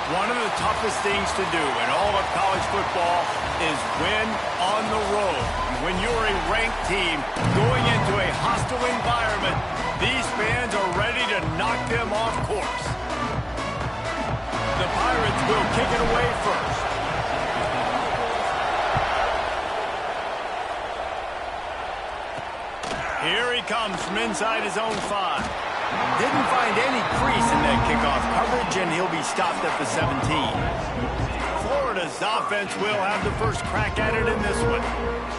One of the toughest things to do in all of college football is win on the road. When you're a ranked team going into a hostile environment, these fans are ready to knock them off course. The Pirates will kick it away first. Here he comes from inside his own 5. Didn't find any crease in that kickoff coverage, and he'll be stopped at the 17. Florida's offense will have the first crack at it in this one.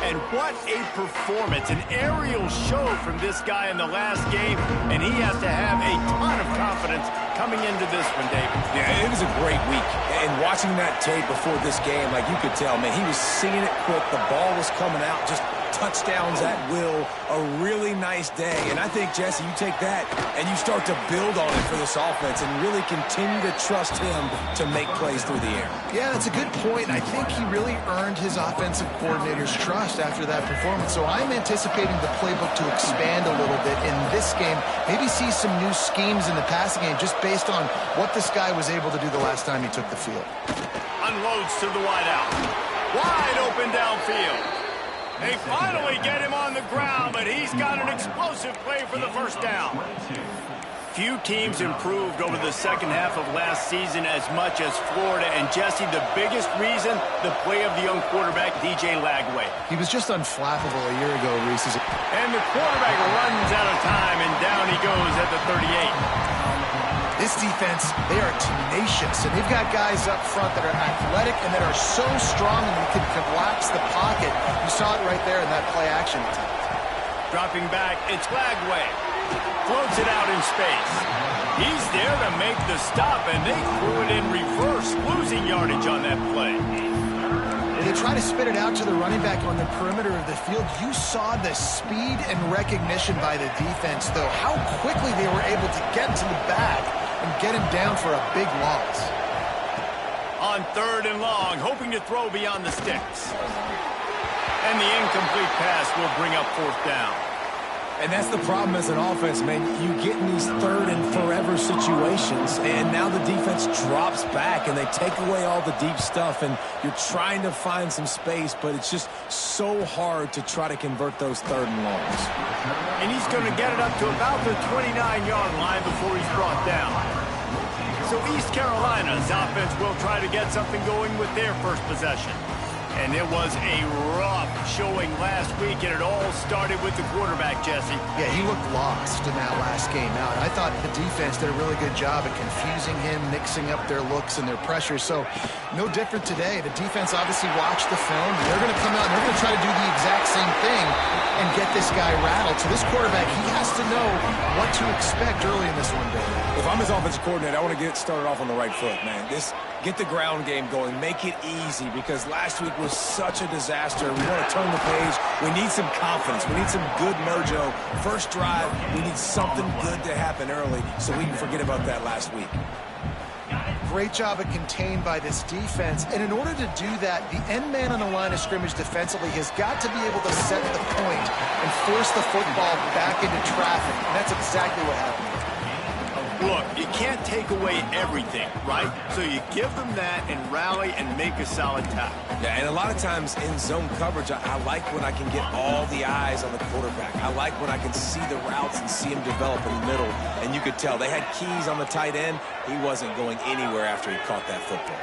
And what a performance, an aerial show from this guy in the last game, and he has to have a ton of confidence coming into this one, David. Yeah, it was a great week. And watching that tape before this game, like you could tell, man, he was seeing it quick. The ball was coming out, just touchdowns at will, a really nice day. And I think, Jesse, you take that and you start to build on it for this offense and really continue to trust him to make plays through the air. Yeah, that's a good point. I think he really earned his offensive coordinator's trust after that performance. So I'm anticipating the playbook to expand a little bit in this game. Maybe see some new schemes in the passing game just based on what this guy was able to do the last time he took the field. Unloads to the wideout. Wide open downfield. They finally get him on the ground, but he's got an explosive play for the first down. Few teams improved over the second half of last season as much as Florida. And, Jesse, the biggest reason, the play of the young quarterback, DJ Lagway. He was just unflappable a year ago, Reese. And the quarterback runs out of time, and down he goes at the 38. This defense, they are tenacious, and they've got guys up front that are athletic and that are so strong and they can collapse the pocket. You saw it right there in that play action attempt. Dropping back, it's Lagway. Floats it out in space. He's there to make the stop, and they threw it in reverse, losing yardage on that play. They try to spit it out to the running back on the perimeter of the field. You saw the speed and recognition by the defense, though, how quickly they were able to get to the bag and get him down for a big loss. On 3rd and long, hoping to throw beyond the sticks. And the incomplete pass will bring up 4th down. And that's the problem as an offense, man. You get in these 3rd and forever situations, and now the defense drops back, and they take away all the deep stuff, and you're trying to find some space, but it's just so hard to try to convert those 3rd and longs. And he's going to get it up to about the 29-yard line before he's brought down. So East Carolina's offense will try to get something going with their first possession. And it was a rough showing last week, and it all started with the quarterback, Jesse. Yeah, he looked lost in that last game out. I thought the defense did a really good job at confusing him, mixing up their looks and their pressure. So no different today. The defense obviously watched the film. They're going to come out and they're going to try to do the exact same thing and get this guy rattled. So this quarterback, he has to know what to expect early in this one, David. If I'm his offensive coordinator, I want to get started off on the right foot, man. Get the ground game going. Make it easy, because last week was such a disaster. We want to turn the page. We need some confidence. We need some good mojo. First drive, we need something good to happen early so we can forget about that last week. Great job of contained by this defense. And in order to do that, the end man on the line of scrimmage defensively has got to be able to set the point and force the football back into traffic. And that's exactly what happened. Look, you can't take away everything, right? So you give them that and rally and make a solid tackle. Yeah, and a lot of times in zone coverage, I like when I can get all the eyes on the quarterback. I like when I can see the routes and see him develop in the middle. And you could tell they had keys on the tight end. He wasn't going anywhere after he caught that football.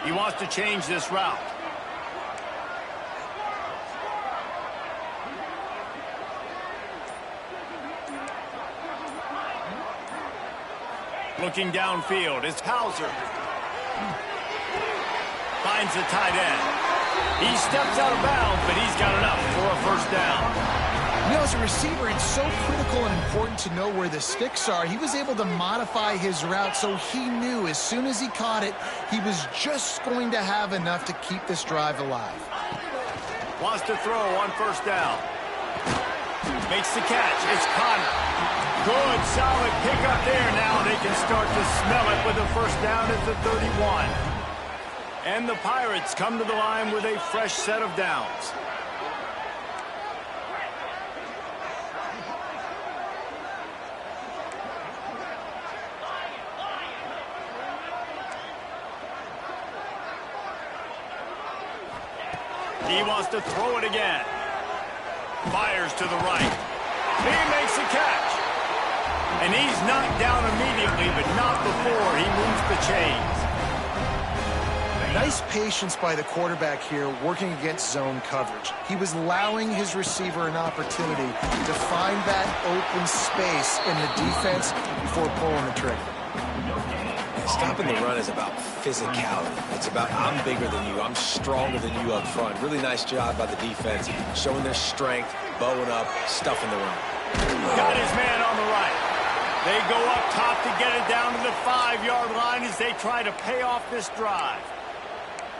He wants to change this route. Looking downfield, it's Hauser. Finds the tight end. He steps out of bounds, but he's got enough for a first down. You know, as a receiver, it's so critical and important to know where the sticks are. He was able to modify his route so he knew as soon as he caught it, he was just going to have enough to keep this drive alive. Wants to throw on first down. Makes the catch. It's Connor. Good, solid pickup there. Now they can start to smell it with a first down at the 31. And the Pirates come to the line with a fresh set of downs. He wants to throw it again. Fires to the right. He makes a catch. And he's knocked down immediately, but not before he moves the chains. Nice patience by the quarterback here working against zone coverage. He was allowing his receiver an opportunity to find that open space in the defense before pulling the trigger. Stopping the run is about physicality. It's about I'm bigger than you, I'm stronger than you up front. Really nice job by the defense, showing their strength, bowing up, stuffing the run. Got his man on the right. They go up top to get it down to the 5-yard line as they try to pay off this drive.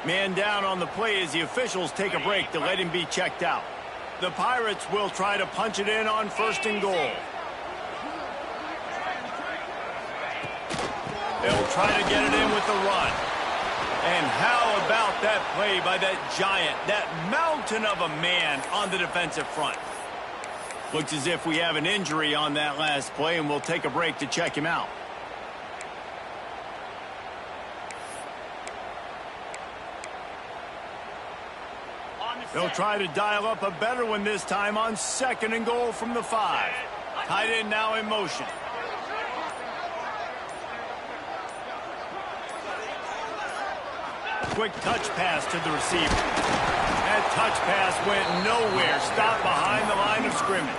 Man down on the play as the officials take a break to let him be checked out. The Pirates will try to punch it in on 1st and goal. They'll try to get it in with the run. And how about that play by that giant, that mountain of a man on the defensive front? Looks as if we have an injury on that last play, and we'll take a break to check him out. They'll try to dial up a better one this time on 2nd and goal from the 5. Tight end now in motion. Quick touch pass to the receiver. That touch pass went nowhere. Stopped behind the line of scrimmage.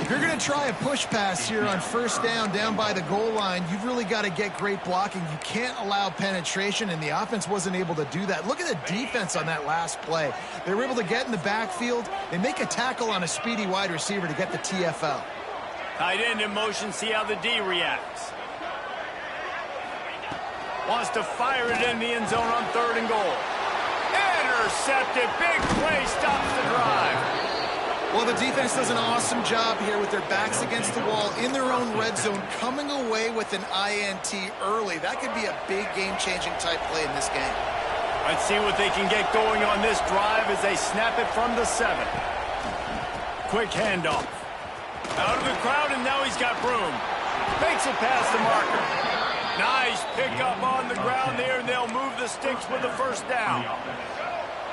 If you're going to try a push pass here on 1st down by the goal line, you've really got to get great blocking. You can't allow penetration, and the offense wasn't able to do that. Look at the defense on that last play. They were able to get in the backfield. They make a tackle on a speedy wide receiver to get the TFL. Tight end in motion, see how the D reacts. Wants to fire it in the end zone on 3rd and goal. Intercepted, big play, stops the drive. Well, the defense does an awesome job here with their backs against the wall in their own red zone, coming away with an INT early. That could be a big game-changing type play in this game. Let's see what they can get going on this drive as they snap it from the 7. Quick handoff. Out of the crowd, and now he's got room. Makes it past the marker. Nice pickup on the ground there, and they'll move the sticks with the 1st down.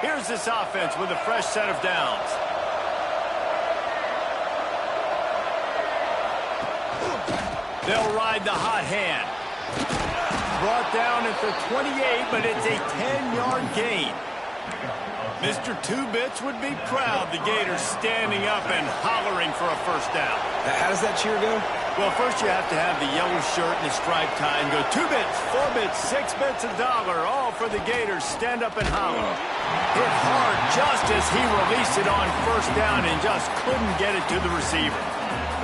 Here's this offense with a fresh set of downs. They'll ride the hot hand. Brought down at the 28, but it's a 10-yard gain. Mr. Two-Bits would be proud the Gators standing up and hollering for a 1st down. How does that cheer go? Well, first you have to have the yellow shirt and the striped tie and go 2 bits, 4 bits, 6 bits, $1, all for the Gators. Stand up and holler. Hit hard just as he released it on 1st down and just couldn't get it to the receiver.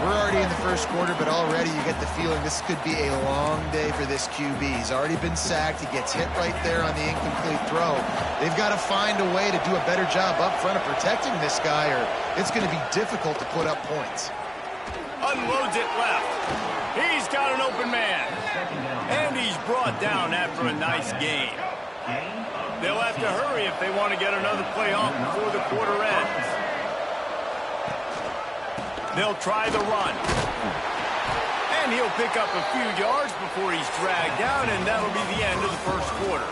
We're already in the 1st quarter, but already you get the feeling this could be a long day for this QB. He's already been sacked. He gets hit right there on the incomplete throw. They've got to find a way to do a better job up front of protecting this guy, or it's going to be difficult to put up points. Unloads it left. He's got an open man. And he's brought down after a nice gain. They'll have to hurry if they want to get another play off before the quarter ends. They'll try the run. And he'll pick up a few yards before he's dragged down, and that'll be the end of the 1st quarter.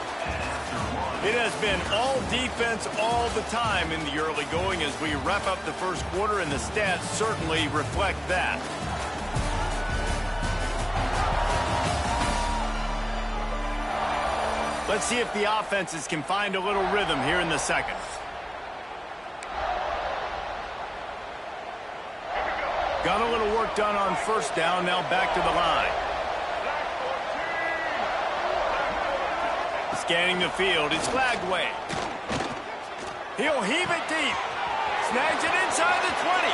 It has been all defense all the time in the early going as we wrap up the 1st quarter, and the stats certainly reflect that. Let's see if the offenses can find a little rhythm here in the 2nd. Got a little work done on 1st down, now back to the line. Scanning the field, it's Flagway. He'll heave it deep. Snags it inside the 20.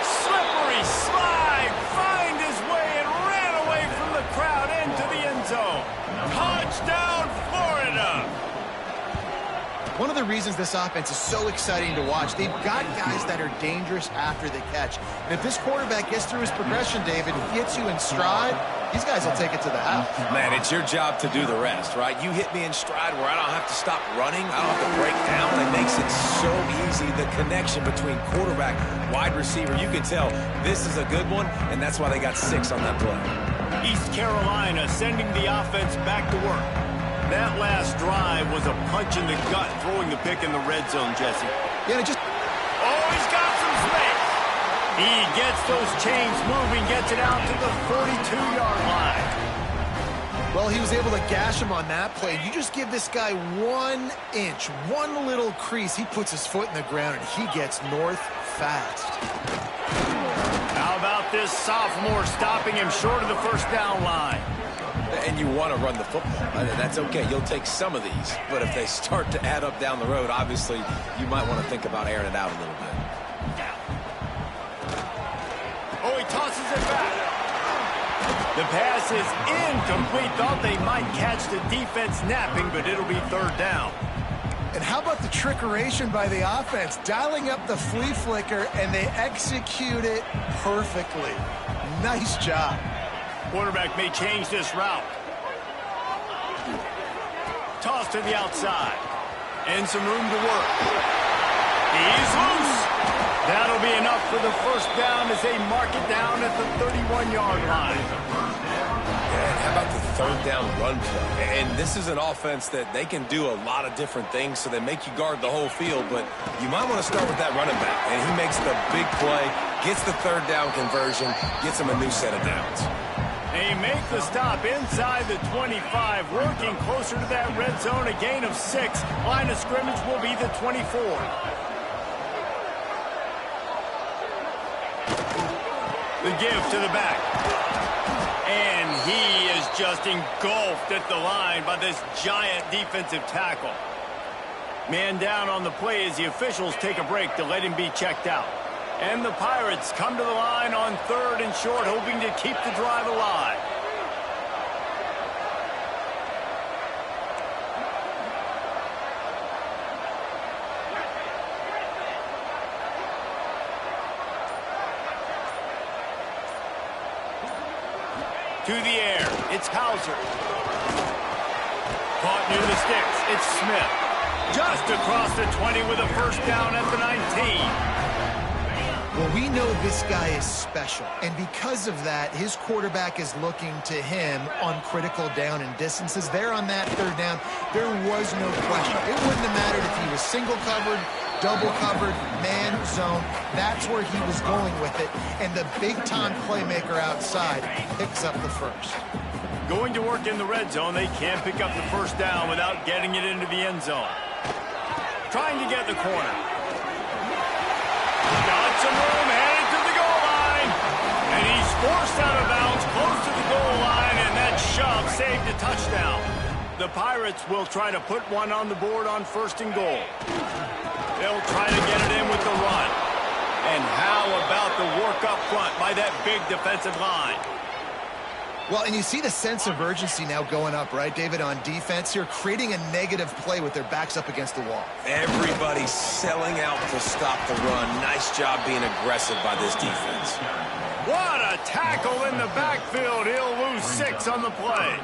Slippery slide, find his way and ran away from the crowd into the end zone. Touchdown, Florida! One of the reasons this offense is so exciting to watch, they've got guys that are dangerous after the catch. And if this quarterback gets through his progression, David, and gets you in stride, these guys will take it to the house. Man, it's your job to do the rest, right? You hit me in stride where I don't have to stop running. I don't have to break down. It makes it so easy, the connection between quarterback, wide receiver. You can tell this is a good one, and that's why they got 6 on that play. East Carolina sending the offense back to work. That last drive was a punch in the gut, throwing the pick in the red zone, Jesse. Yeah, just... Oh, he's got some space. He gets those chains moving, gets it out to the 42-yard line. Well, he was able to gash him on that play. You just give this guy 1 inch, one little crease, he puts his foot in the ground, and he gets north fast. How about this sophomore stopping him short of the first down line? And you want to run the football. That's okay. You'll take some of these. But if they start to add up down the road, obviously, you might want to think about airing it out a little bit. Oh, he tosses it back. The pass is incomplete. Thought they might catch the defense napping, but it'll be third down. And how about the trickeration by the offense? Dialing up the flea flicker, and they execute it perfectly. Nice job. Quarterback may change this route. Toss to the outside. And some room to work. He's loose. That'll be enough for the first down as they mark it down at the 31-yard line. And how about the third down run play? And this is an offense that they can do a lot of different things, so they make you guard the whole field, but you might want to start with that running back. And he makes the big play, gets the third down conversion, gets him a new set of downs. They make the stop inside the 25, working closer to that red zone, a gain of 6. Line of scrimmage will be the 24. The give to the back. And he is just engulfed at the line by this giant defensive tackle. Man down on the play as the officials take a break to let him be checked out. And the Pirates come to the line on third and short, hoping to keep the drive alive. To the air, it's Hauser. Caught near the sticks, it's Smith. Just across the 20 with a first down at the 19. Well, we know this guy is special, and because of that, his quarterback is looking to him on critical down and distances. There on that third down, there was no question. It wouldn't have mattered if he was single covered, double covered, man, zone. That's where he was going with it, and the big-time playmaker outside picks up the first. Going to work in the red zone, they can't pick up the first down without getting it into the end zone. Trying to get the corner. Got some room, headed to the goal line. And he's forced out of bounds, close to the goal line, and that shove saved a touchdown. The Pirates will try to put one on the board on first and goal. They'll try to get it in with the run. And how about the work up front by that big defensive line? Well, and you see the sense of urgency now going up, right, David, on defense here, creating a negative play with their backs up against the wall. Everybody's selling out to stop the run. Nice job being aggressive by this defense. What a tackle in the backfield. He'll lose 6 on the play.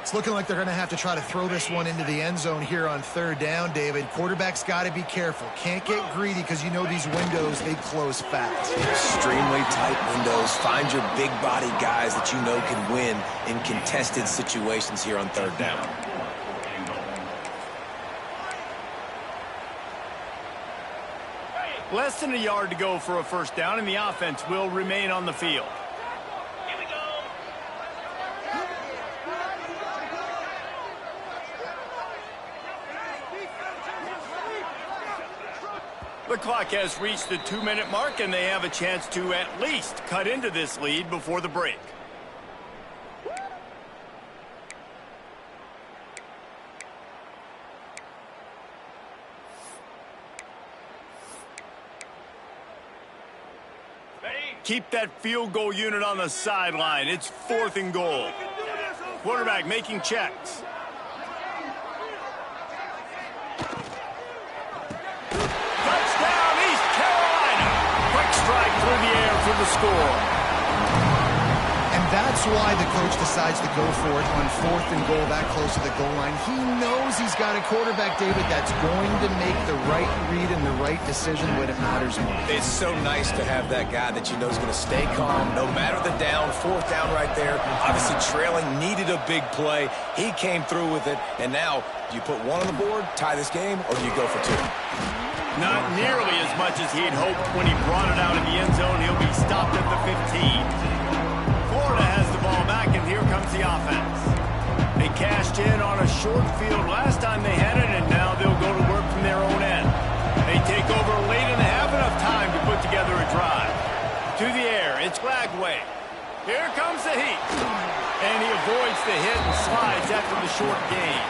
It's looking like they're going to have to try to throw this one into the end zone here on third down, David. Quarterback's got to be careful. Can't get greedy because you know these windows, they close fast. Extremely tight windows. Find your big body guys that you know can win in contested situations here on third down. Less than a yard to go for a first down, and the offense will remain on the field. The clock has reached the 2-minute mark, and they have a chance to at least cut into this lead before the break. Keep that field goal unit on the sideline. It's 4th and goal. Quarterback making checks. Touchdown, East Carolina. Quick strike through the air for the score. And That's why the coach decides to go for it on 4th and goal that close to the goal line. He knows he's got a quarterback, David, that's going to make the right read and the right decision when it matters most. It's so nice to have that guy that you know is going to stay calm no matter the down. 4th down right there. Obviously trailing, needed a big play. He came through with it. And now, do you put 1 on the board, tie this game, or do you go for 2? Not nearly as much as he'd hoped when he brought it out of the end zone. He'll be stopped at the 15. Florida has the ball back, and here comes the offense. They cashed in on a short field last time they had it, and now they'll go to work from their own end. They take over late and have enough time to put together a drive. To the air, it's Glagway. Here comes the heat. And he avoids the hit and slides after the short gain.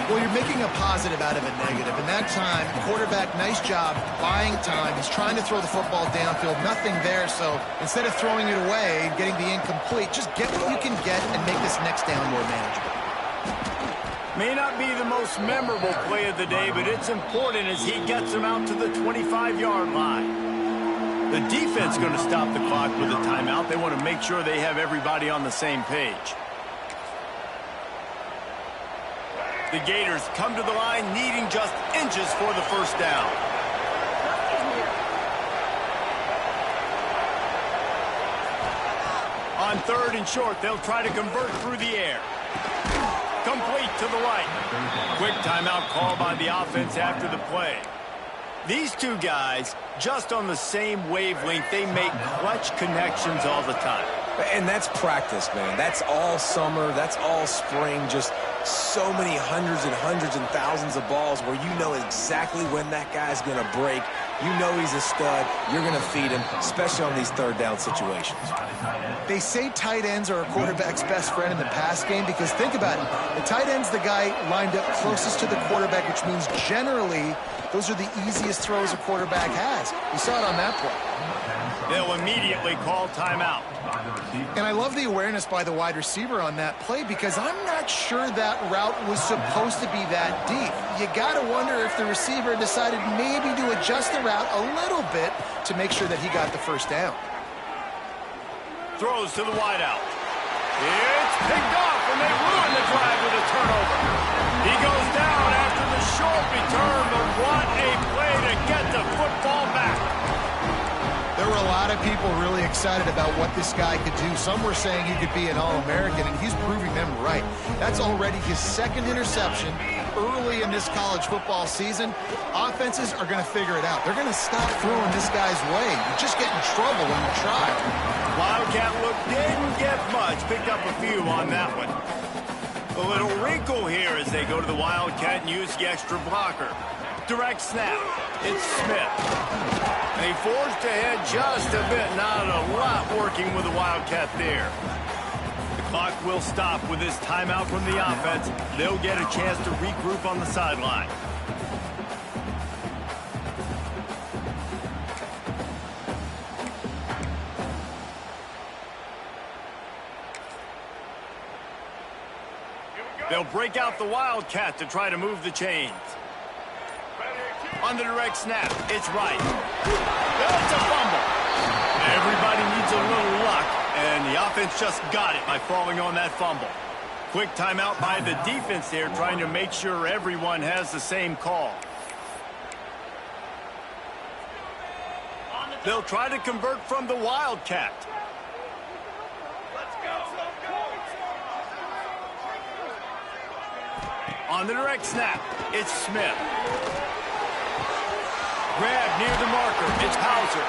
Well, you're making a positive out of a negative. In that time, quarterback, nice job, buying time. He's trying to throw the football downfield. Nothing there, so instead of throwing it away and getting the incomplete, just get what you can get and make this next down more manageable. May not be the most memorable play of the day, but it's important as he gets them out to the 25-yard line. The defense going to stop the clock with a timeout. They want to make sure they have everybody on the same page. The Gators come to the line needing just inches for the first down. On 3rd and short, they'll try to convert through the air. Complete to the right. Quick timeout call by the offense after the play. These two guys, just on the same wavelength, they make clutch connections all the time. And that's practice, man. That's all summer. That's all spring. Just so many hundreds and thousands of balls where you know exactly when that guy's going to break. You know he's a stud. You're going to feed him, especially on these 3rd down situations. They say tight ends are a quarterback's best friend in the pass game because think about it. The tight end's the guy lined up closest to the quarterback, which means generally those are the easiest throws a quarterback has. You saw it on that play. They'll immediately call timeout. And I love the awareness by the wide receiver on that play because I'm not sure that route was supposed to be that deep. You got to wonder if the receiver decided maybe to adjust the route a little bit to make sure that he got the first down. Throws to the wideout. It's picked off, and they ruin the drive with a turnover. He goes down after the short return, but what a play to get the football back. There were a lot of people really excited about what this guy could do. Some were saying he could be an All-American, and he's proving them right. That's already his 2nd interception early in this college football season. Offenses are going to figure it out. They're going to stop throwing this guy's way. You just get in trouble when you try. Wildcat look didn't get much. Picked up a few on that one. A little wrinkle here as they go to the Wildcat and use the extra blocker. Direct snap. It's Smith. They forced ahead just a bit. Not a lot working with the Wildcat there. The clock will stop with this timeout from the offense. They'll get a chance to regroup on the sideline. They'll break out the Wildcat to try to move the chains. On the direct snap, it's right. That's a fumble. Everybody needs a little luck, and the offense just got it by falling on that fumble. Quick timeout by the defense there, trying to make sure everyone has the same call. They'll try to convert from the Wildcat. On the direct snap, it's Smith. Grab near the marker, it's Hauser.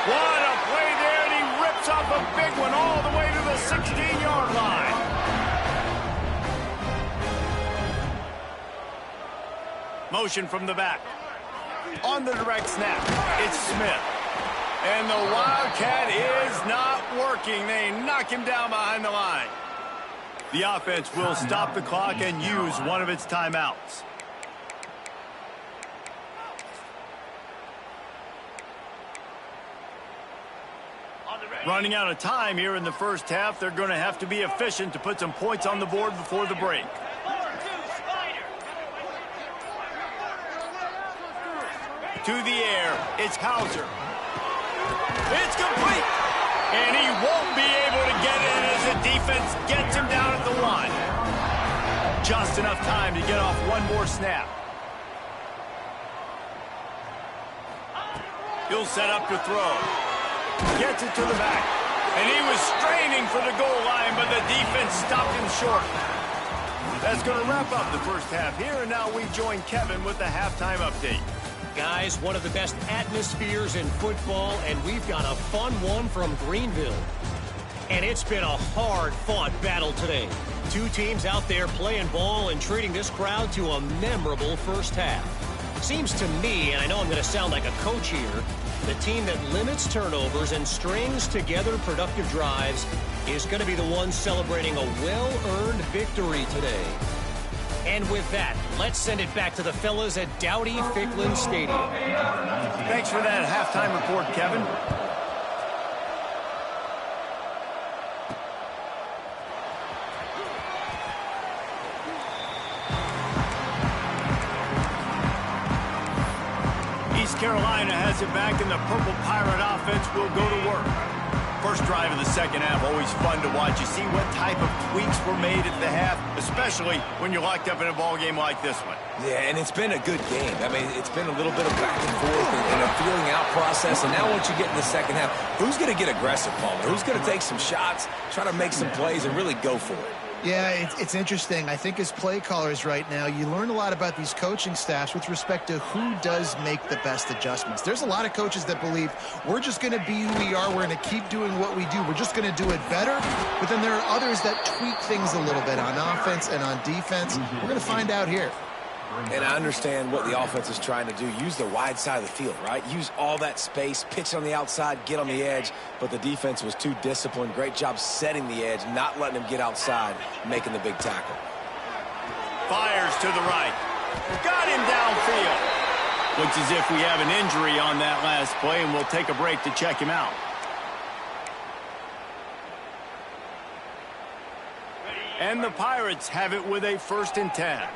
What a play there, and he rips off a big one all the way to the 16-yard line. Motion from the back. On the direct snap, it's Smith. And the Wildcat is not working. They knock him down behind the line. The offense will stop the clock and use one of its timeouts. Running out of time here in the first half. They're going to have to be efficient to put some points on the board before the break. To the air, it's Hauser. It's complete. And he won't be able to get in as the defense gets him down at the line. Just enough time to get off one more snap. He'll set up to throw. Gets it to the back. And he was straining for the goal line, but the defense stopped him short. That's going to wrap up the first half here, and now we join Kevin with the halftime update. Guys, one of the best atmospheres in football, and we've got a fun one from Greenville. And it's been a hard-fought battle today. Two teams out there playing ball and treating this crowd to a memorable first half. Seems to me, and I know I'm going to sound like a coach here, the team that limits turnovers and strings together productive drives is going to be the one celebrating a well-earned victory today. And with that, let's send it back to the fellas at Dowdy-Ficklin Stadium. Thanks for that halftime report, Kevin. East Carolina has it back, and the Purple Pirate offense will go to work. First drive of the second half, always fun to watch. You see what type of tweaks were made at the half, especially when you're locked up in a ball game like this one. Yeah, and it's been a good game. I mean, it's been a little bit of back and forth and a feeling out process. And now once you get in the second half, who's going to get aggressive, Palmer? Who's going to take some shots, try to make some plays, and really go for it? Yeah, it's interesting. I think as play callers right now, you learn a lot about these coaching staffs with respect to who does make the best adjustments. There's a lot of coaches that believe we're just going to be who we are. We're going to keep doing what we do. We're just going to do it better. But then there are others that tweak things a little bit on offense and on defense. We're going to find out here. And I understand what the offense is trying to do. Use the wide side of the field, right? Use all that space, pitch on the outside, get on the edge. But the defense was too disciplined. Great job setting the edge, not letting him get outside, making the big tackle. Fires to the right. Got him downfield. Looks as if we have an injury on that last play, and we'll take a break to check him out. And the Pirates have it with a 1st and 10.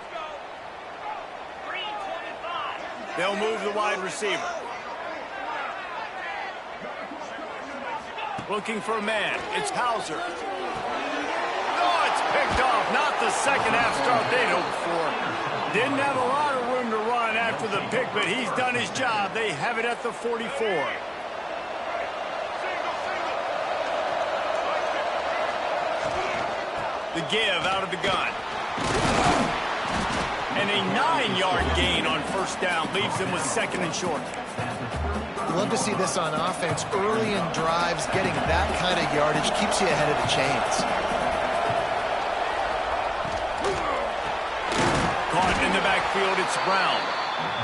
They'll move the wide receiver. Looking for a man. It's Hauser. Oh, it's picked off. Not the second half start they'd hoped for. Didn't have a lot of room to run after the pick, but he's done his job. They have it at the 44. The give out of the gun. And a 9-yard gain on 1st down leaves them with 2nd and short. You love to see this on offense. Early in drives, getting that kind of yardage keeps you ahead of the chains. Caught in the backfield, it's Brown.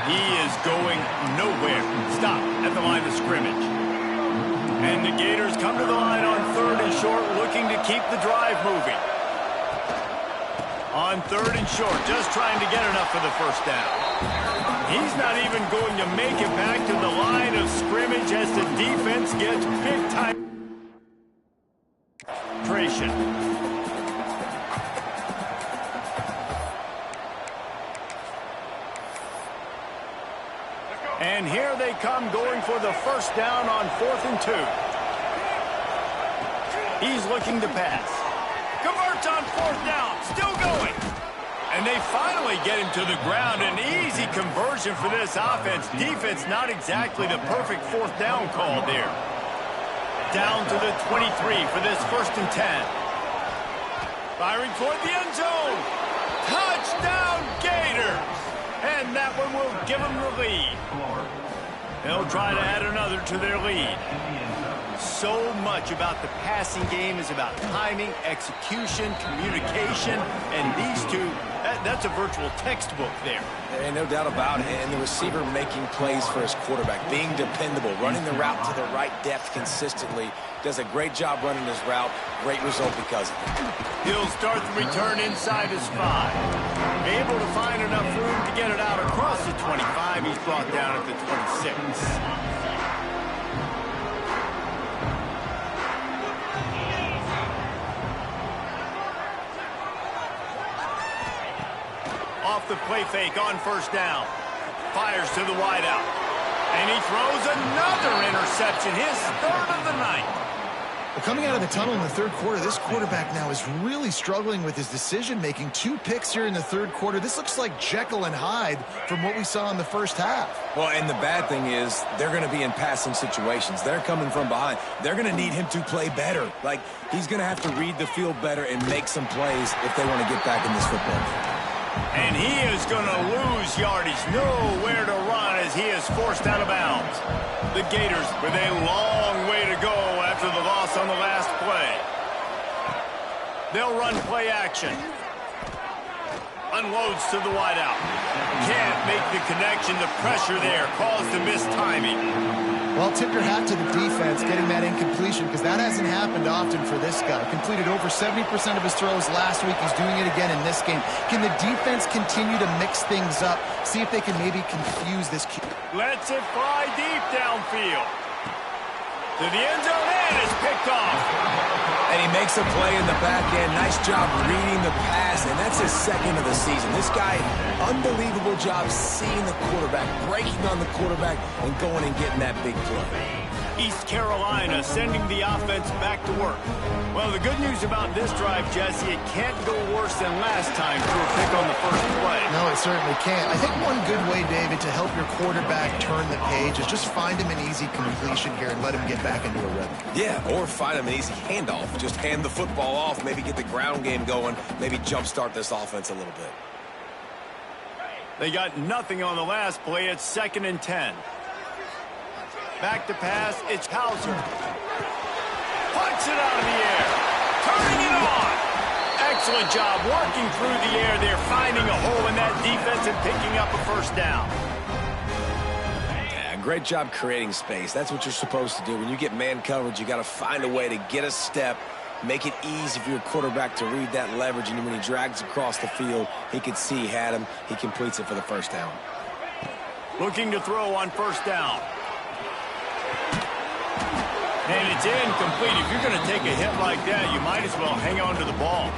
He is going nowhere. Stop at the line of scrimmage. And the Gators come to the line on 3rd and short, looking to keep the drive moving. On 3rd and short, just trying to get enough for the 1st down. He's not even going to make it back to the line of scrimmage as the defense gets big-time penetration. And here they come going for the 1st down on 4th and 2. He's looking to pass. Converts on 4th down. Still going. And they finally get him to the ground. An easy conversion for this offense. Defense not exactly the perfect 4th down call there. Down to the 23 for this 1st and 10. Firing toward the end zone. Touchdown Gators. And that one will give them the lead. They'll try to add another to their lead. So much about the passing game is about timing, execution, communication, and these two, that's a virtual textbook there. And no doubt about it. And the receiver making plays for his quarterback, being dependable, running the route to the right depth consistently. Does a great job running his route. Great result because of it. He'll start the return inside his 5. Able to find enough room to get it out across the 25. He's brought down at the 26. Off the play fake on 1st down. Fires to the wideout. And he throws another interception, his 3rd of the night. Well, coming out of the tunnel in the third quarter, this quarterback now is really struggling with his decision-making. 2 picks here in the third quarter. This looks like Jekyll and Hyde from what we saw in the first half. Well, and the bad thing is they're going to be in passing situations. They're coming from behind. They're going to need him to play better. Like, he's going to have to read the field better and make some plays if they want to get back in this football game. And he is going to lose yardage. Nowhere to run as he is forced out of bounds. The Gators with a long way to go after the loss on the last play. They'll run play action. Unloads to the wideout. Can't make the connection. The pressure there caused the mistiming. Well, tip your hat to the defense getting that incompletion because that hasn't happened often for this guy. Completed over 70% of his throws last week. He's doing it again in this game. Can the defense continue to mix things up? See if they can maybe confuse this kid. Lets it fly deep downfield. To the end zone and it's picked off. And he makes a play in the back end. Nice job reading the pass, and that's his second of the season. This guy, unbelievable job seeing the quarterback, breaking on the quarterback, and going and getting that big play. East Carolina sending the offense back to work. Well, the good news about this drive, Jesse, it can't go worse than last time through a pick on the first play. No, it certainly can't. I think one good way, David, to help your quarterback turn the page is just find him an easy completion here and let him get back into a rhythm. Yeah, or find him an easy handoff. Just hand the football off, maybe get the ground game going, maybe jumpstart this offense a little bit. They got nothing on the last play. It's 2nd and 10. Back to pass, it's Hauser. Punts it out of the air. Turning it on. Excellent job working through the air there, finding a hole in that defense and picking up a first down. Yeah, great job creating space. That's what you're supposed to do. When you get man coverage, you got to find a way to get a step, make it easy for your quarterback to read that leverage, and when he drags across the field, he can see he had him. He completes it for the first down. Looking to throw on first down. And it's incomplete. If you're going to take a hit like that, you might as well hang on to the ball.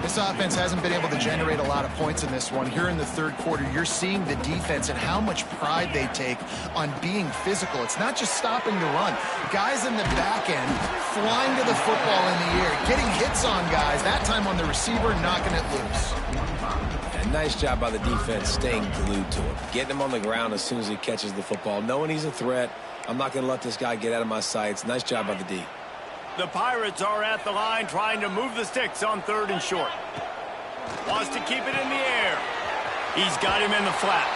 This offense hasn't been able to generate a lot of points in this one. Here in the third quarter, you're seeing the defense and how much pride they take on being physical. It's not just stopping the run. Guys in the back end flying to the football in the air, getting hits on guys, that time on the receiver, knocking it loose. And nice job by the defense staying glued to him, getting him on the ground as soon as he catches the football, knowing he's a threat. I'm not going to let this guy get out of my sights. Nice job by the D. The Pirates are at the line trying to move the sticks on 3rd and short. Wants to keep it in the air. He's got him in the flat.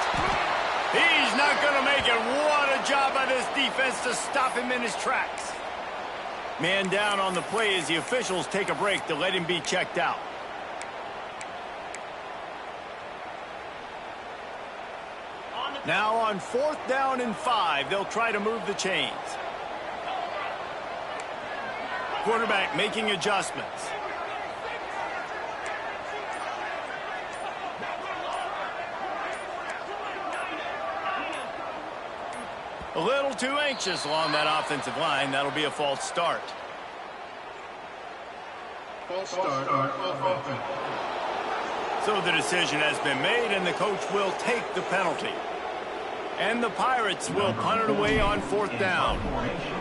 He's not going to make it. What a job by this defense to stop him in his tracks. Man down on the play as the officials take a break to let him be checked out. Now on 4th down and 5, they'll try to move the chains. Quarterback making adjustments. A little too anxious along that offensive line. That'll be a false start. False start of offense. So the decision has been made, and the coach will take the penalty. And the Pirates will punt it away on 4th down.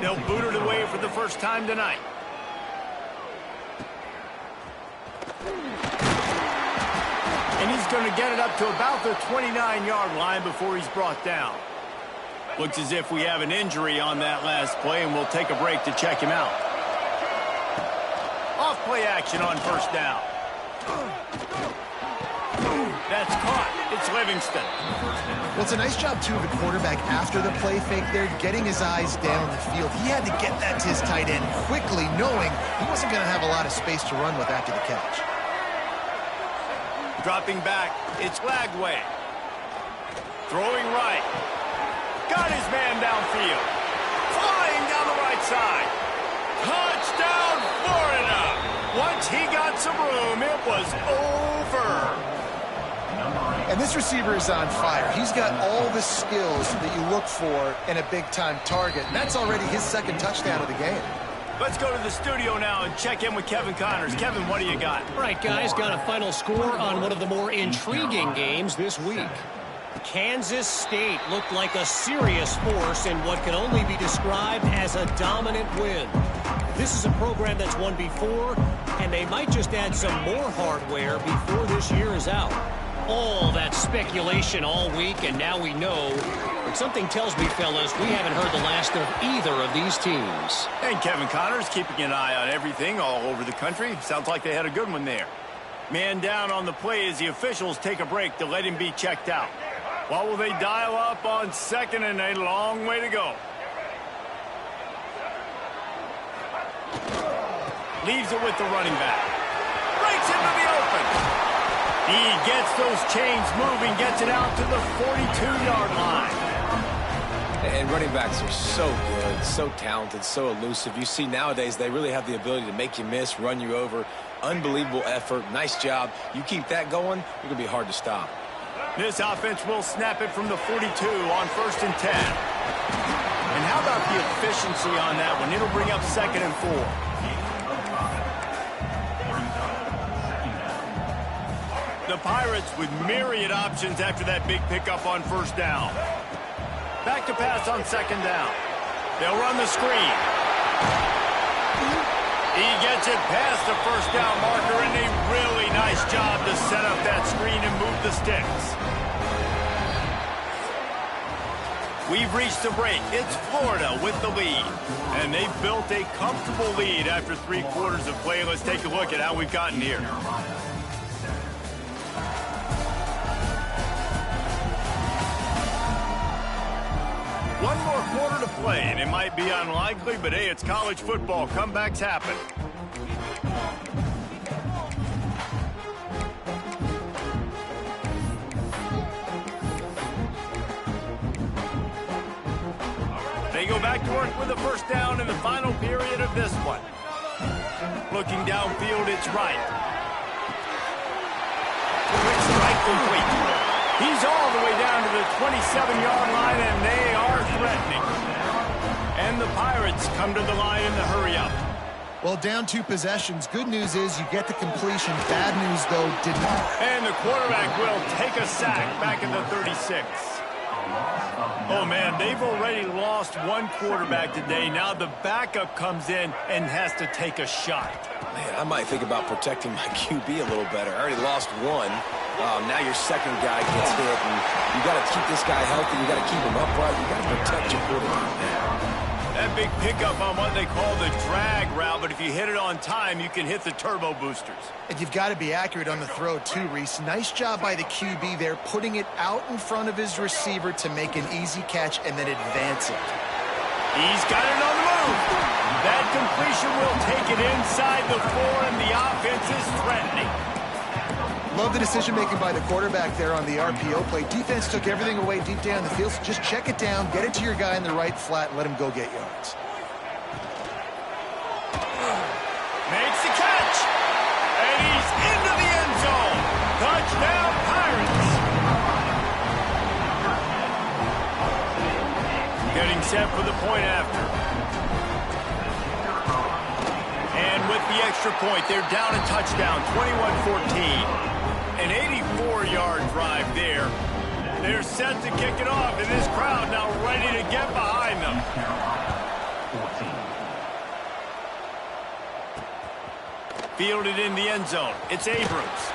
They'll boot it away for the first time tonight. And he's going to get it up to about the 29-yard line before he's brought down. Looks as if we have an injury on that last play, and we'll take a break to check him out. Off play action on 1st down. That's caught. It's Livingston. Well, it's a nice job, too, of the quarterback after the play fake there, getting his eyes down the field. He had to get that to his tight end quickly, knowing he wasn't going to have a lot of space to run with after the catch. Dropping back, it's Lagway. Throwing right. Got his man downfield. Flying down the right side. Touchdown, Florida. Once he got some room, it was over. And this receiver is on fire. He's got all the skills that you look for in a big-time target. And that's already his 2nd touchdown of the game. Let's go to the studio now and check in with Kevin Connors. Kevin, what do you got? All right, guys, got a final score on one of the more intriguing games this week. Kansas State looked like a serious force in what can only be described as a dominant win. This is a program that's won before, and they might just add some more hardware before this year is out. All that speculation all week, and now we know. But something tells me, fellas, we haven't heard the last of either of these teams. And Kevin Connors keeping an eye on everything all over the country. Sounds like they had a good one there. Man down on the play as the officials take a break to let him be checked out. What will they dial up on second and a long way to go? Leaves it with the running back. Breaks into the open. He gets those chains moving, gets it out to the 42-yard line. And running backs are so good, so talented, so elusive. You see nowadays they really have the ability to make you miss, run you over. Unbelievable effort. Nice job. You keep that going, you're going to be hard to stop. This offense will snap it from the 42 on 1st and 10. And how about the efficiency on that one? It'll bring up 2nd and 4. The Pirates with myriad options after that big pickup on 1st down. Back to pass on 2nd down. They'll run the screen. He gets it past the 1st down marker, and a really nice job to set up that screen and move the sticks. We've reached the break. It's Florida with the lead. And they've built a comfortable lead after 3 quarters of play. Let's take a look at how we've gotten here. One more quarter to play, and it might be unlikely, but hey, it's college football. Comebacks happen. They go back to work with a 1st down in the final period of this one. Looking downfield, it's right. Quick strike complete. He's all the way down to the 27-yard line, and they are threatening. And the Pirates come to the line in the hurry-up. Well, down 2 possessions. Good news is you get the completion. Bad news, though, did not. And the quarterback will take a sack back at the 36. Oh, man, they've already lost 1 quarterback today. Now the backup comes in and has to take a shot. Man, I might think about protecting my QB a little better. I already lost 1. Now your 2nd guy gets hit, and you got to keep this guy healthy. You got to keep him upright. You got to protect your quarterback. That big pickup on what they call the drag route, but if you hit it on time, you can hit the turbo boosters. And you've got to be accurate on the throw, too, Reese. Nice job by the QB there, putting it out in front of his receiver to make an easy catch and then advance it. He's got it on the move. That completion will take it inside the 4, and the offense is threatening. Love the decision-making by the quarterback there on the RPO play. Defense took everything away deep down the field, so just check it down, get it to your guy in the right flat, and let him go get yards. Makes the catch. And he's into the end zone. Touchdown, Pirates. Getting set for the point after. And with the extra point, they're down a touchdown, 21-14. An 84-yard drive there. They're set to kick it off, and this crowd now ready to get behind them. Fielded in the end zone. It's Abrams.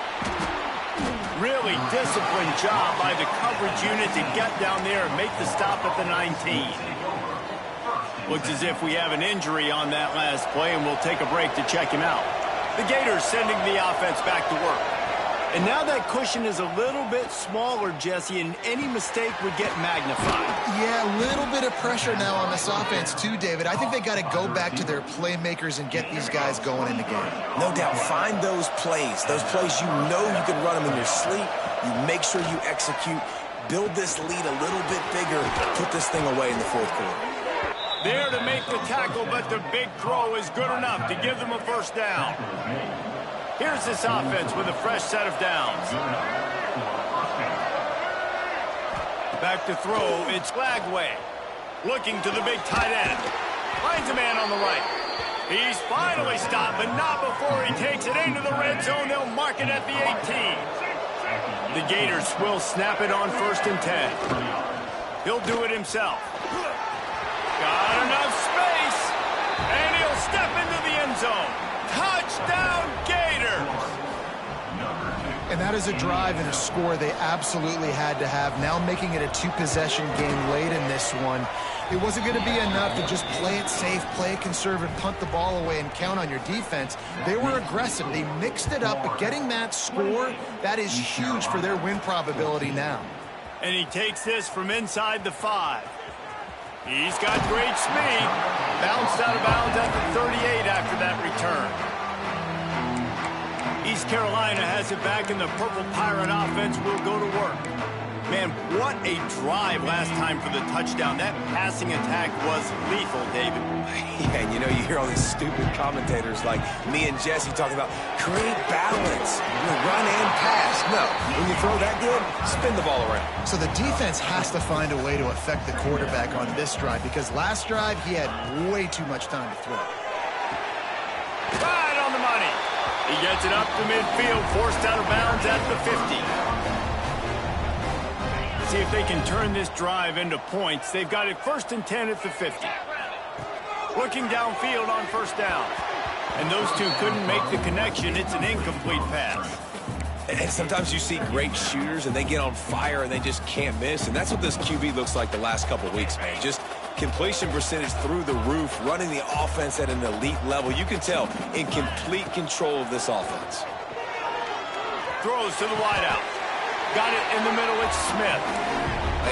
Really disciplined job by the coverage unit to get down there and make the stop at the 19. Looks as if we have an injury on that last play, and we'll take a break to check him out. The Gators sending the offense back to work. And now that cushion is a little bit smaller, Jesse, and any mistake would get magnified. Yeah, a little bit of pressure now on this offense too, David. I think they got to go back to their playmakers and get these guys going in the game. No doubt. Find those plays you know you can run them in your sleep. You make sure you execute. Build this lead a little bit bigger. Put this thing away in the 4th quarter. There to make the tackle, but the big throw is good enough to give them a 1st down. Here's this offense with a fresh set of downs. Back to throw, it's Lagway. Looking to the big tight end. Finds a man on the right. He's finally stopped, but not before he takes it into the red zone. They'll mark it at the 18. The Gators will snap it on 1st and 10. He'll do it himself. Got enough space, and he'll step into And that is a drive and a score they absolutely had to have. Now making it a two-possession game late in this one. It wasn't going to be enough to just play it safe, play it conservative, punt the ball away, and count on your defense. They were aggressive. They mixed it up, but getting that score, that is huge for their win probability now. And he takes this from inside the 5. He's got great speed. Bounced out of bounds at the 38 after that return. East Carolina has it back, and the Purple Pirate offense will go to work. Man, what a drive last time for the touchdown. That passing attack was lethal, David. Yeah, and you know, you hear all these stupid commentators like me and Jesse talking about create balance, run and pass. No, when you throw that good, spin the ball around. So the defense has to find a way to affect the quarterback on this drive, because last drive he had way too much time to throw. Right on the money. He gets it up to midfield, forced out of bounds at the 50. See if they can turn this drive into points. They've got it 1st and 10 at the 50. Looking downfield on 1st down. And those two couldn't make the connection. It's an incomplete pass. And sometimes you see great shooters and they get on fire and they just can't miss. And that's what this QB looks like the last couple weeks, man. Just completion percentage through the roof, running the offense at an elite level. You can tell in complete control of this offense. Throws to the wideout. Got it in the middle. It's Smith.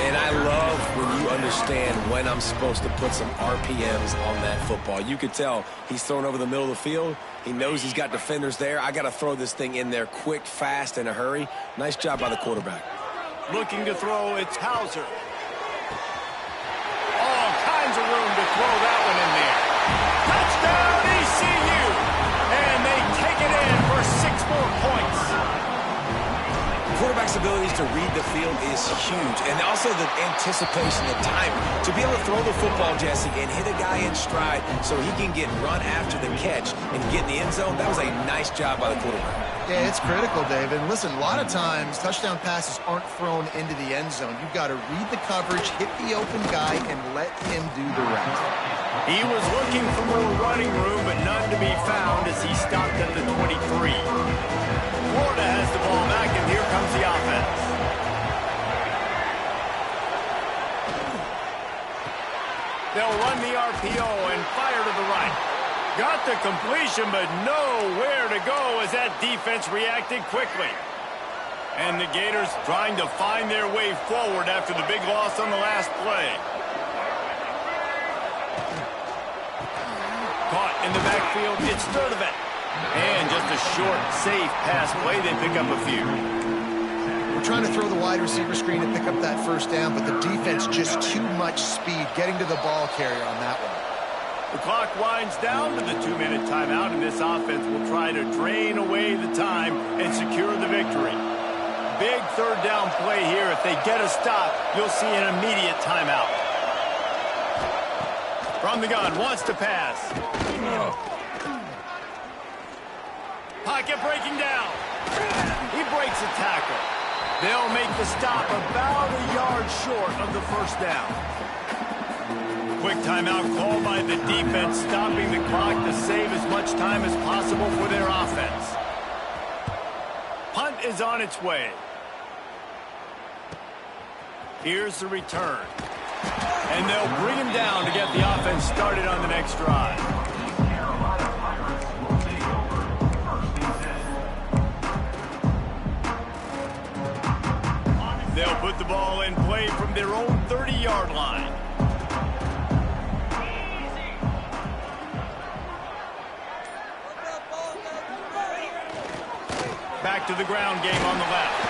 And I love when you understand when I'm supposed to put some RPMs on that football. You could tell he's thrown over the middle of the field. He knows he's got defenders there. I got to throw this thing in there quick, fast, in a hurry. Nice job by the quarterback. Looking to throw, it's Hauser. All kinds of room to throw that one in there. Touchdown, ECU! And they take it in for 6 more points. Quarterback's abilities to read the field is huge, and also the anticipation, the timing. To be able to throw the football, Jesse, and hit a guy in stride so he can get run after the catch and get in the end zone, that was a nice job by the quarterback. Yeah, it's critical, David. And listen, a lot of times touchdown passes aren't thrown into the end zone. You've got to read the coverage, hit the open guy, and let him do the rest. He was looking for more running room, but none to be found as he stopped at the 23. Florida has the ball back, and here comes the offense. They'll run the RPO and fire to the right. Got the completion, but nowhere to go as that defense reacted quickly. And the Gators trying to find their way forward after the big loss on the last play. Caught in the backfield, it's Sturdivant. And just a short, safe pass play, they pick up a few. We're trying to throw the wide receiver screen to pick up that 1st down, but the defense just too much speed getting to the ball carrier on that one. The clock winds down to the 2-minute timeout, and this offense will try to drain away the time and secure the victory. Big 3rd down play here. If they get a stop, you'll see an immediate timeout. From the gun, wants to pass. Pocket breaking down. He breaks a tackle. They'll make the stop about a yard short of the 1st down. Quick timeout called by the defense, stopping the clock to save as much time as possible for their offense. Punt is on its way. Here's the return. And they'll bring him down to get the offense started on the next drive. They'll put the ball in play from their own 30-yard line. Back to the ground game on the left.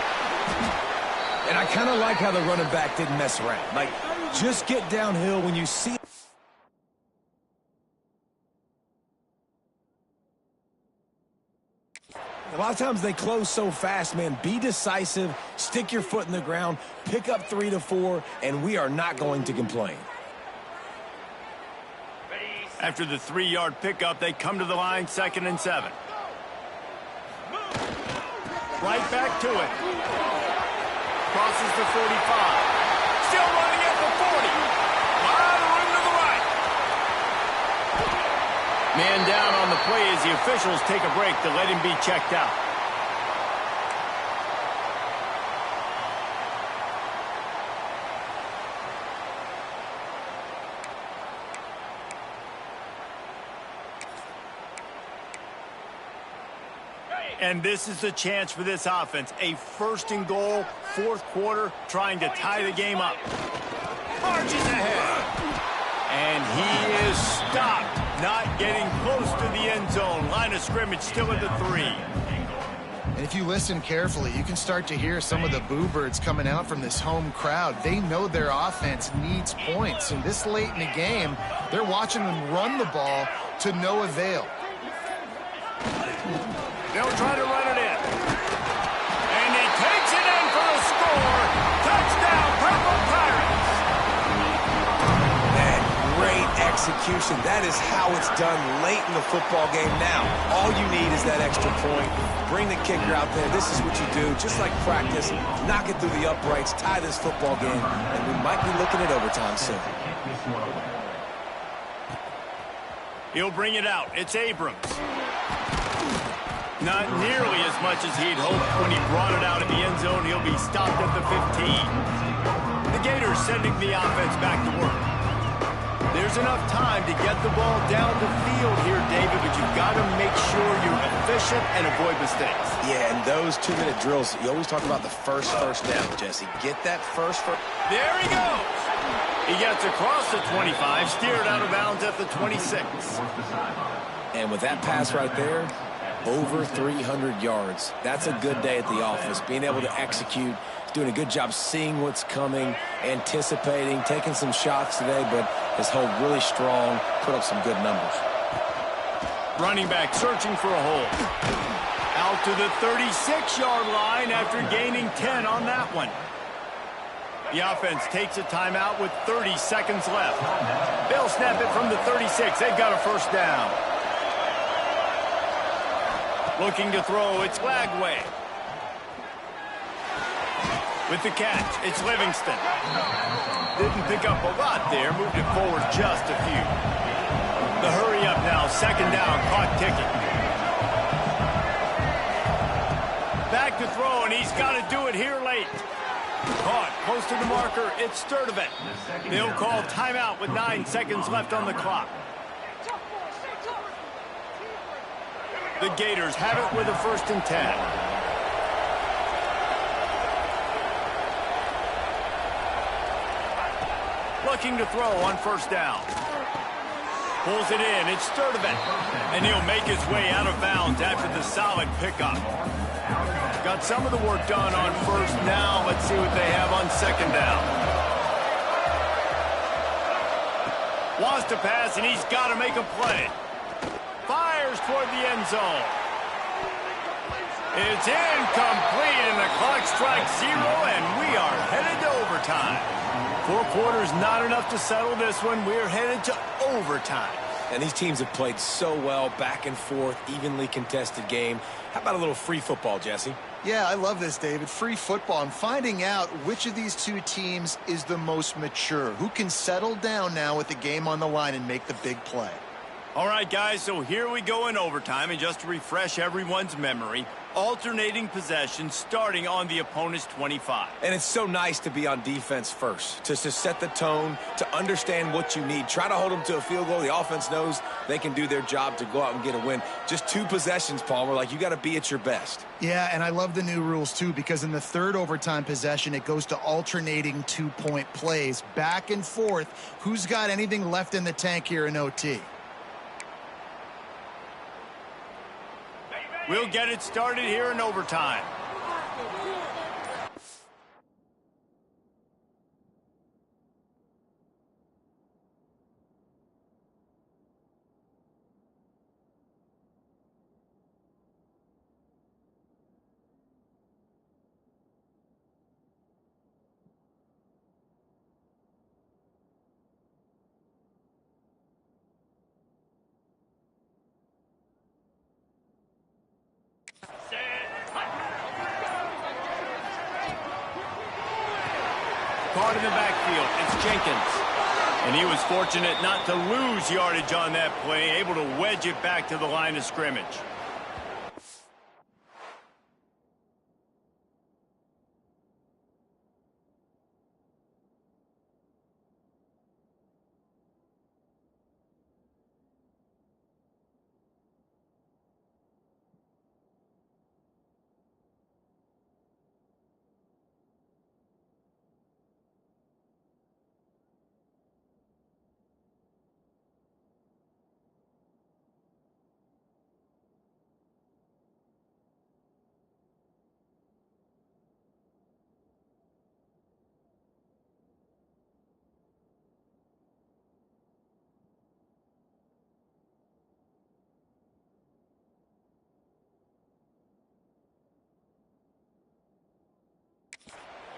And I kind of like how the running back didn't mess around. Like, just get downhill when you see. A lot of times they close so fast, man. Be decisive, stick your foot in the ground, pick up 3 to 4, and we are not going to complain. After the 3-yard pickup, they come to the line, 2nd and 7. Right back to it. Crosses the 45. Still running at the 40. Lot of room to the right. Man down on the play as the officials take a break to let him be checked out. And this is the chance for this offense. A first and goal, fourth quarter, trying to tie the game up. Marches ahead. And he is stopped. Not getting close to the end zone. Line of scrimmage still at the 3. And if you listen carefully, you can start to hear some of the boo birds coming out from this home crowd. They know their offense needs points. And this late in the game, they're watching them run the ball to no avail. They'll try to run it in. And he takes it in for a score. Touchdown, Purple Pirates. Man, great execution. That is how it's done late in the football game now. All you need is that extra point. Bring the kicker out there. This is what you do. Just like practice, knock it through the uprights, tie this football game, and we might be looking at overtime soon. He'll bring it out. It's Abrams. Not nearly as much as he'd hoped when he brought it out in the end zone. He'll be stopped at the 15. The Gators sending the offense back to work. There's enough time to get the ball down the field here, David, but you've got to make sure you're efficient and avoid mistakes. Yeah, and those 2-minute drills, you always talk about the first down, Jesse. Get that first. There he goes. He gets across the 25, steered out of bounds at the 26. And with that pass right there, over 300 yards. That's a good day at the office. Being able to execute, doing a good job seeing what's coming, anticipating, taking some shots today, but has held really strong, put up some good numbers. Running back searching for a hole. Out to the 36-yard line after gaining 10 on that one. The offense takes a timeout with 30 seconds left. They'll snap it from the 36. They've got a first down. Looking to throw, it's Lagway. With the catch, it's Livingston. Didn't pick up a lot there, moved it forward just a few. The hurry up now, second down, clock ticking. Back to throw, and he's got to do it here late. Caught, close to the marker, it's Sturdivant. They'll call timeout with 9 seconds left on the clock. The Gators have it with a 1st and 10. Looking to throw on first down. Pulls it in, it's Sturdivant. And he'll make his way out of bounds after the solid pickup. Got some of the work done on first down. Let's see what they have on second down. Wants to pass, and he's got to make a play. Fires toward the end zone. It's incomplete, and the clock strikes 0, and we are headed to overtime. 4 quarters not enough to settle this one. We're headed to overtime. And these teams have played so well, back and forth, evenly contested game. How about a little free football, Jesse? Yeah, I love this, David. Free football. I'm finding out which of these two teams is the most mature, who can settle down now with the game on the line and make the big play. All right, guys, so here we go in overtime, and just to refresh everyone's memory, alternating possession starting on the opponent's 25. And it's so nice to be on defense first, to set the tone, to understand what you need. Try to hold them to a field goal. The offense knows they can do their job to go out and get a win. Just 2 possessions, Palmer, like you got to be at your best. Yeah, and I love the new rules, too, because in the 3rd overtime possession, it goes to alternating 2-point plays, back and forth. Who's got anything left in the tank here in OT? We'll get it started here in overtime. Caught in the backfield, it's Jenkins. And he was fortunate not to lose yardage on that play, able to wedge it back to the line of scrimmage.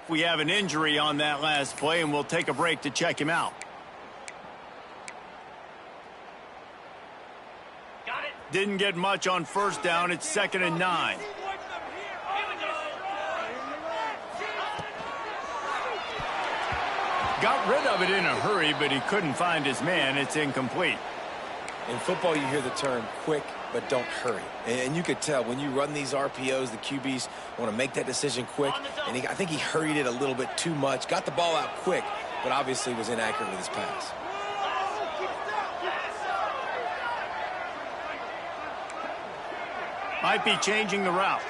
if we have an injury on that last play, and we'll take a break to check him out. Didn't get much on first down. It's 2nd and 9. Got rid of it in a hurry, but he couldn't find his man. It's incomplete. In football, you hear the term quick, but don't hurry. And you could tell when you run these RPOs, the QBs want to make that decision quick. And I think he hurried it a little bit too much. Got the ball out quick, but obviously was inaccurate with his pass. Might be changing the route.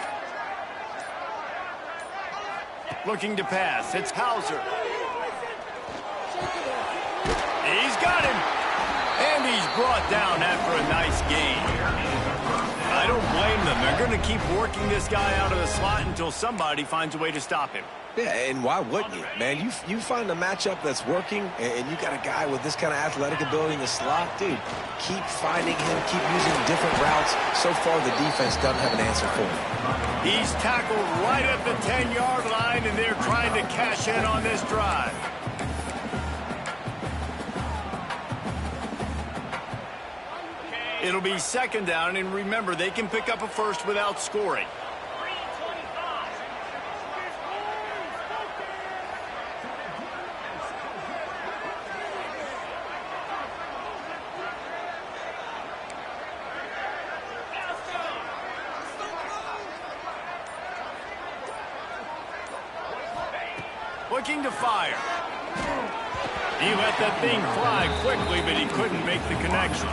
Looking to pass. It's Hauser. He's got him. And he's brought down after a nice gain. I don't blame them. They're going to keep working this guy out of the slot until somebody finds a way to stop him. Yeah, and why wouldn't you? Man, you find a matchup that's working, and you got a guy with this kind of athletic ability in the slot, dude, keep finding him, keep using different routes. So far, the defense doesn't have an answer for him. He's tackled right at the 10-yard line, and they're trying to cash in on this drive. It'll be 2nd down, and remember, they can pick up a first without scoring. Looking to fire. He let that thing fly quickly, but he couldn't make the connection.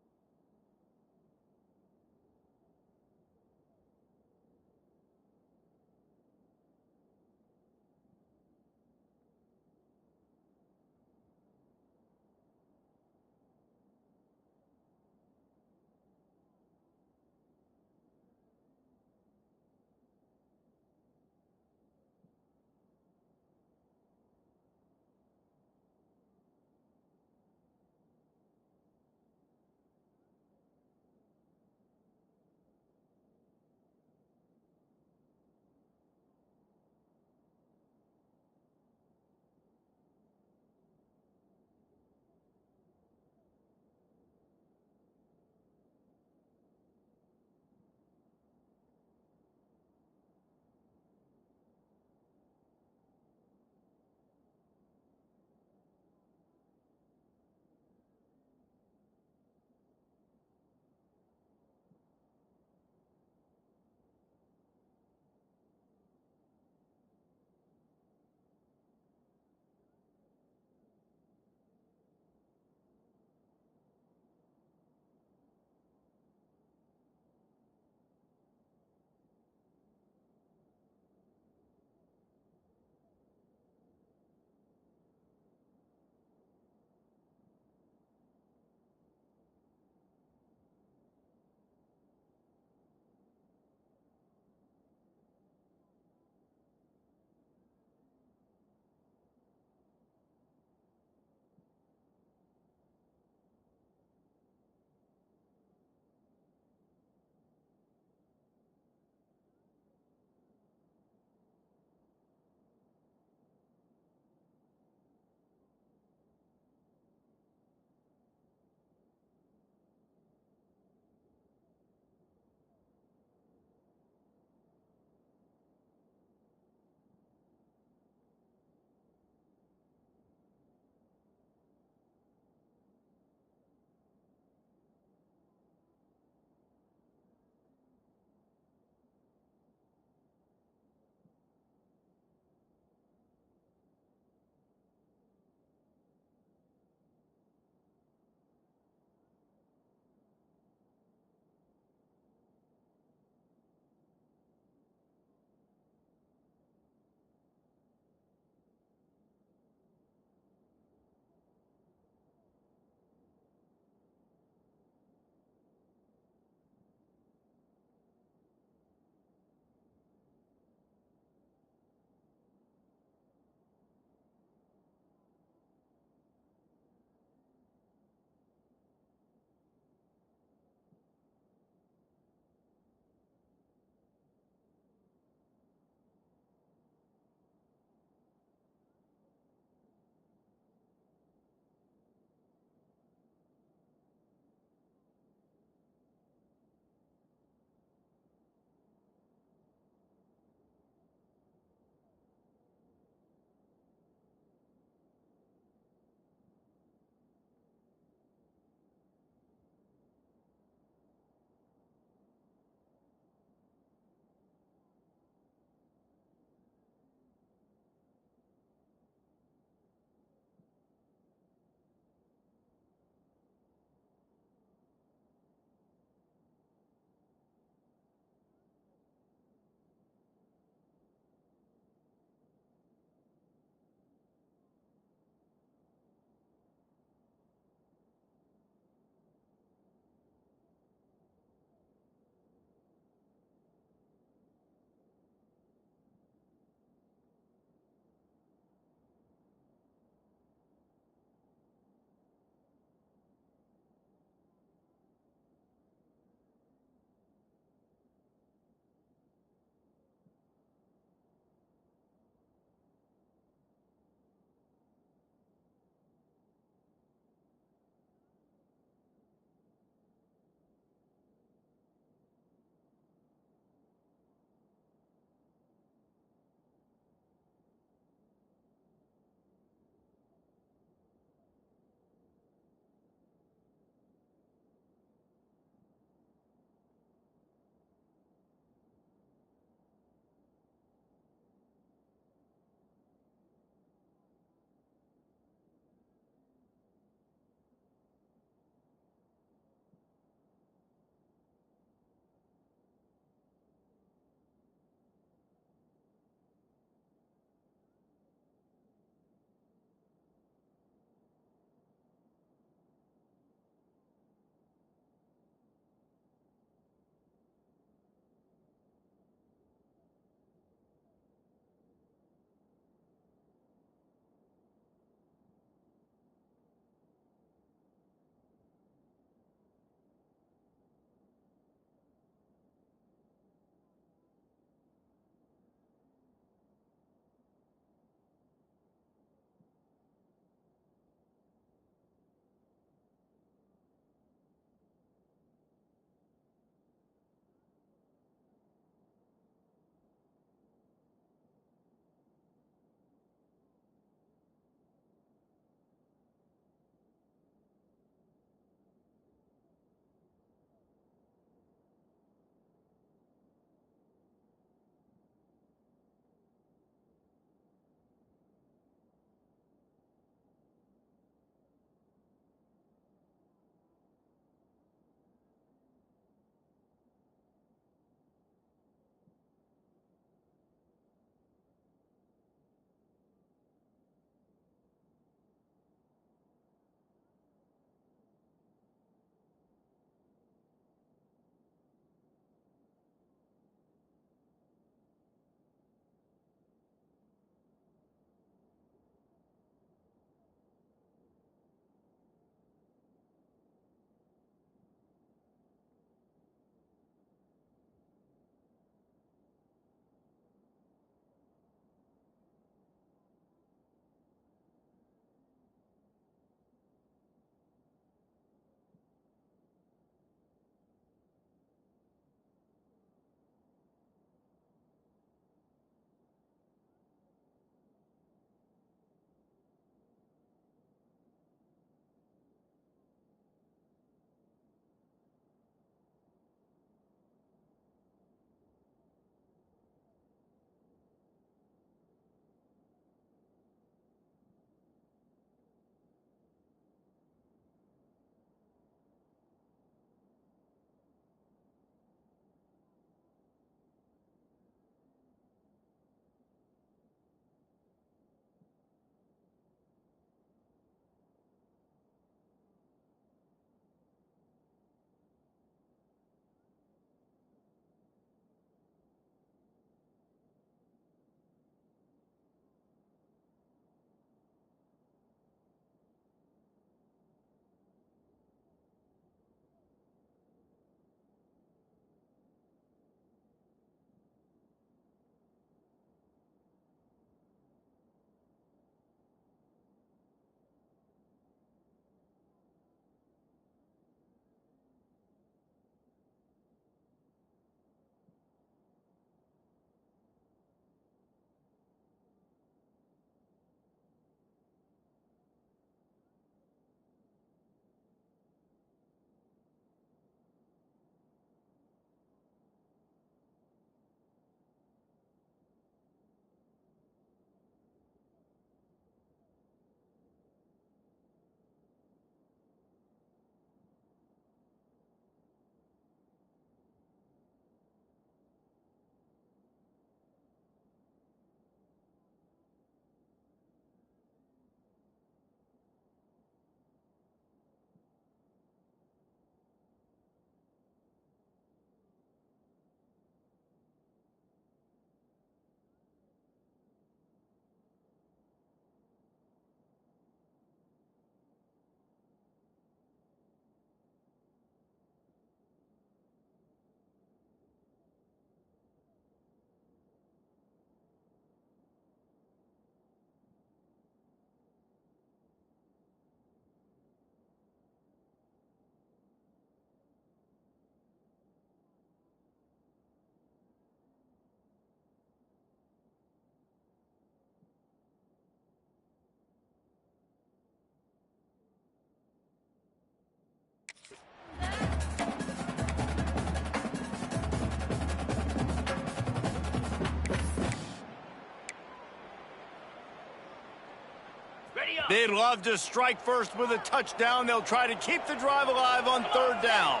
They'd love to strike first with a touchdown. They'll try to keep the drive alive on third down.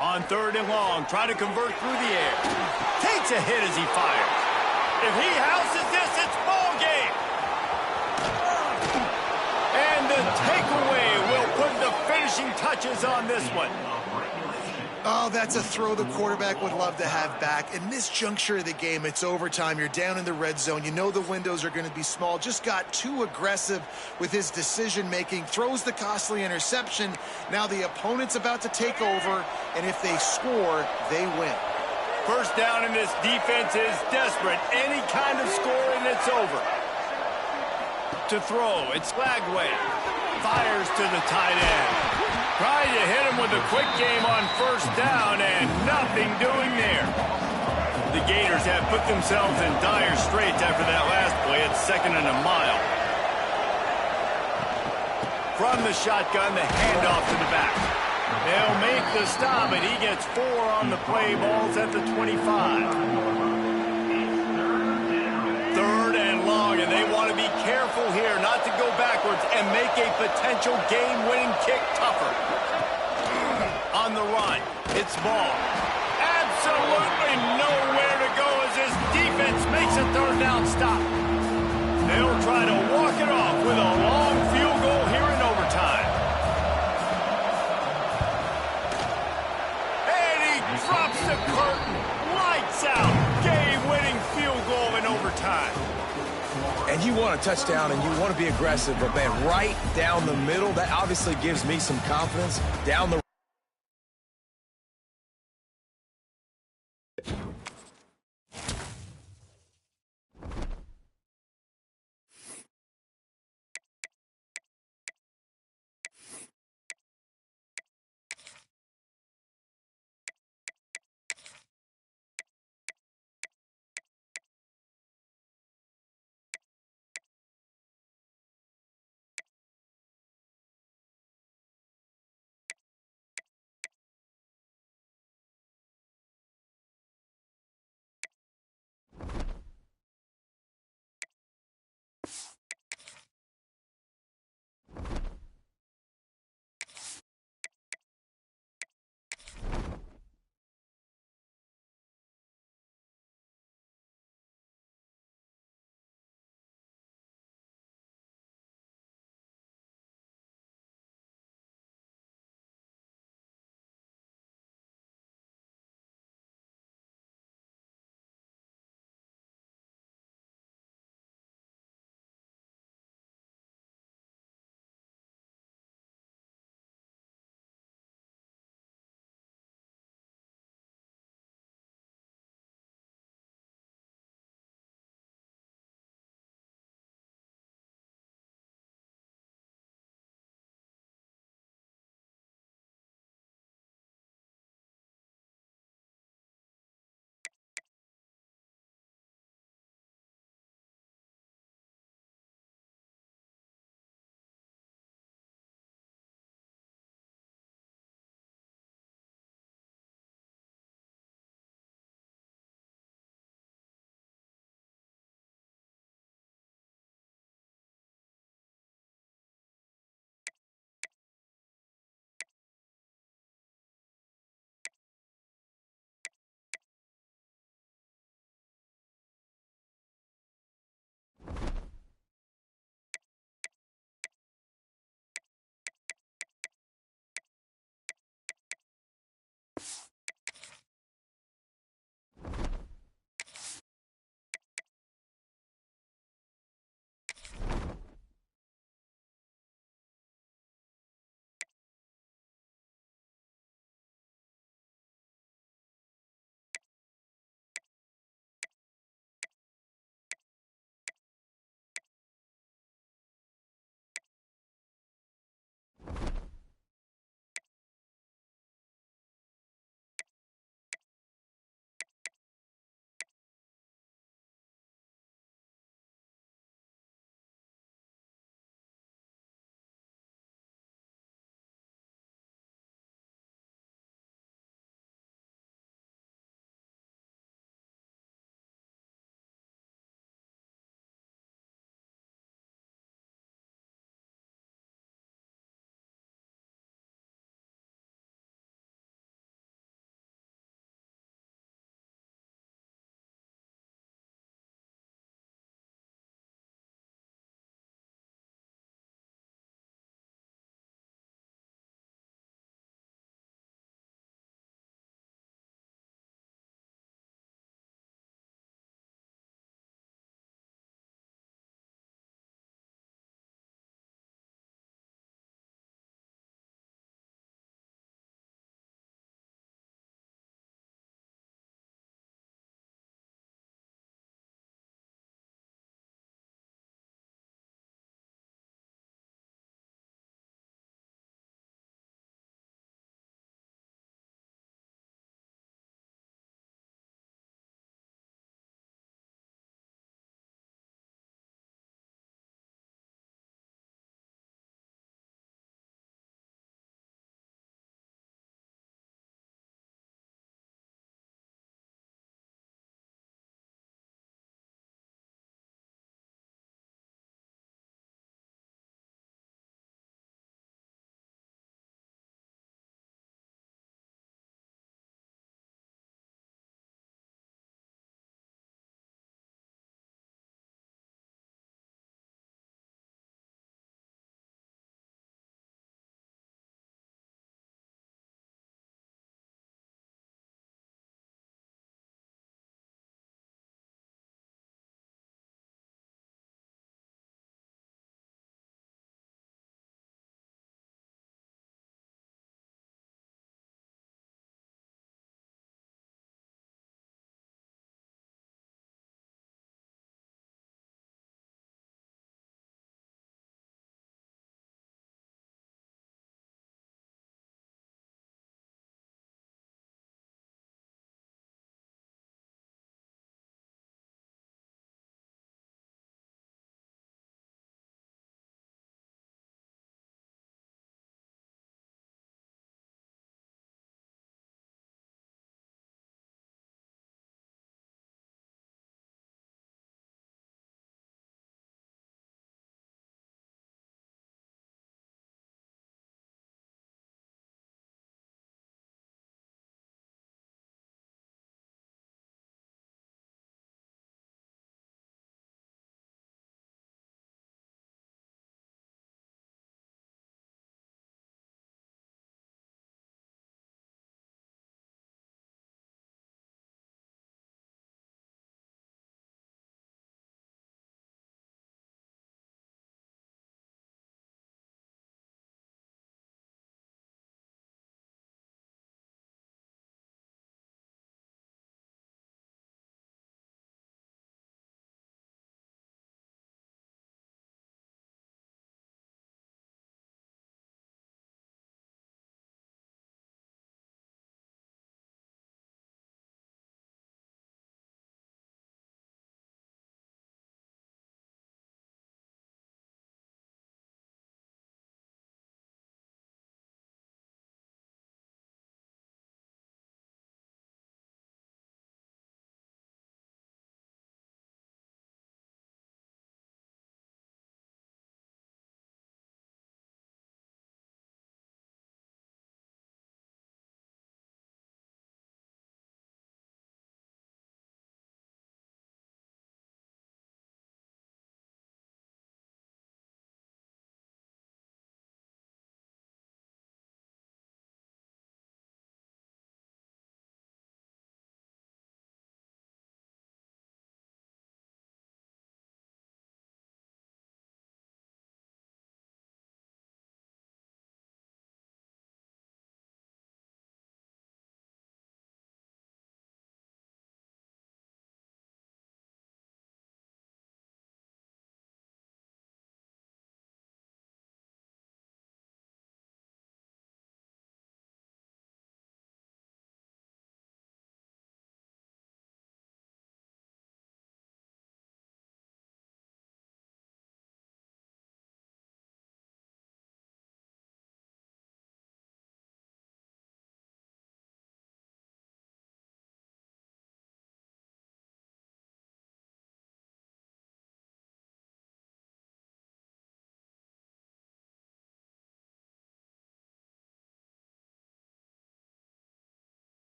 On third and long, trying to convert through the air. Takes a hit as he fires. If he houses this, it's ball game. And the takeaway will put the finishing touches on this one. Oh, that's a throw the quarterback would love to have back. In this juncture of the game, it's overtime. You're down in the red zone. You know the windows are going to be small. Just got too aggressive with his decision-making. Throws the costly interception. Now the opponent's about to take over, and if they score, they win. First down, and this defense is desperate. Any kind of score, and it's over. To throw, it's Lagway. Fires to the tight end. Trying to hit him with a quick game on first down, and nothing doing there. The Gators have put themselves in dire straits after that last play. It's 2nd and a mile. From the shotgun, the handoff to the back. They'll make the stop, and he gets 4 on the play. Ball's at the 25. Third and long, and they want to be careful here not to go backwards and make a potential game-winning kick tougher. On the run, it's Ball. Absolutely nowhere to go as this defense makes a third down stop. They'll try to walk it off with a long field goal here in overtime. And he drops the curtain. Lights out. Game-winning field goal in overtime. And you want a touchdown and you want to be aggressive, but man, right down the middle, that obviously gives me some confidence. Down the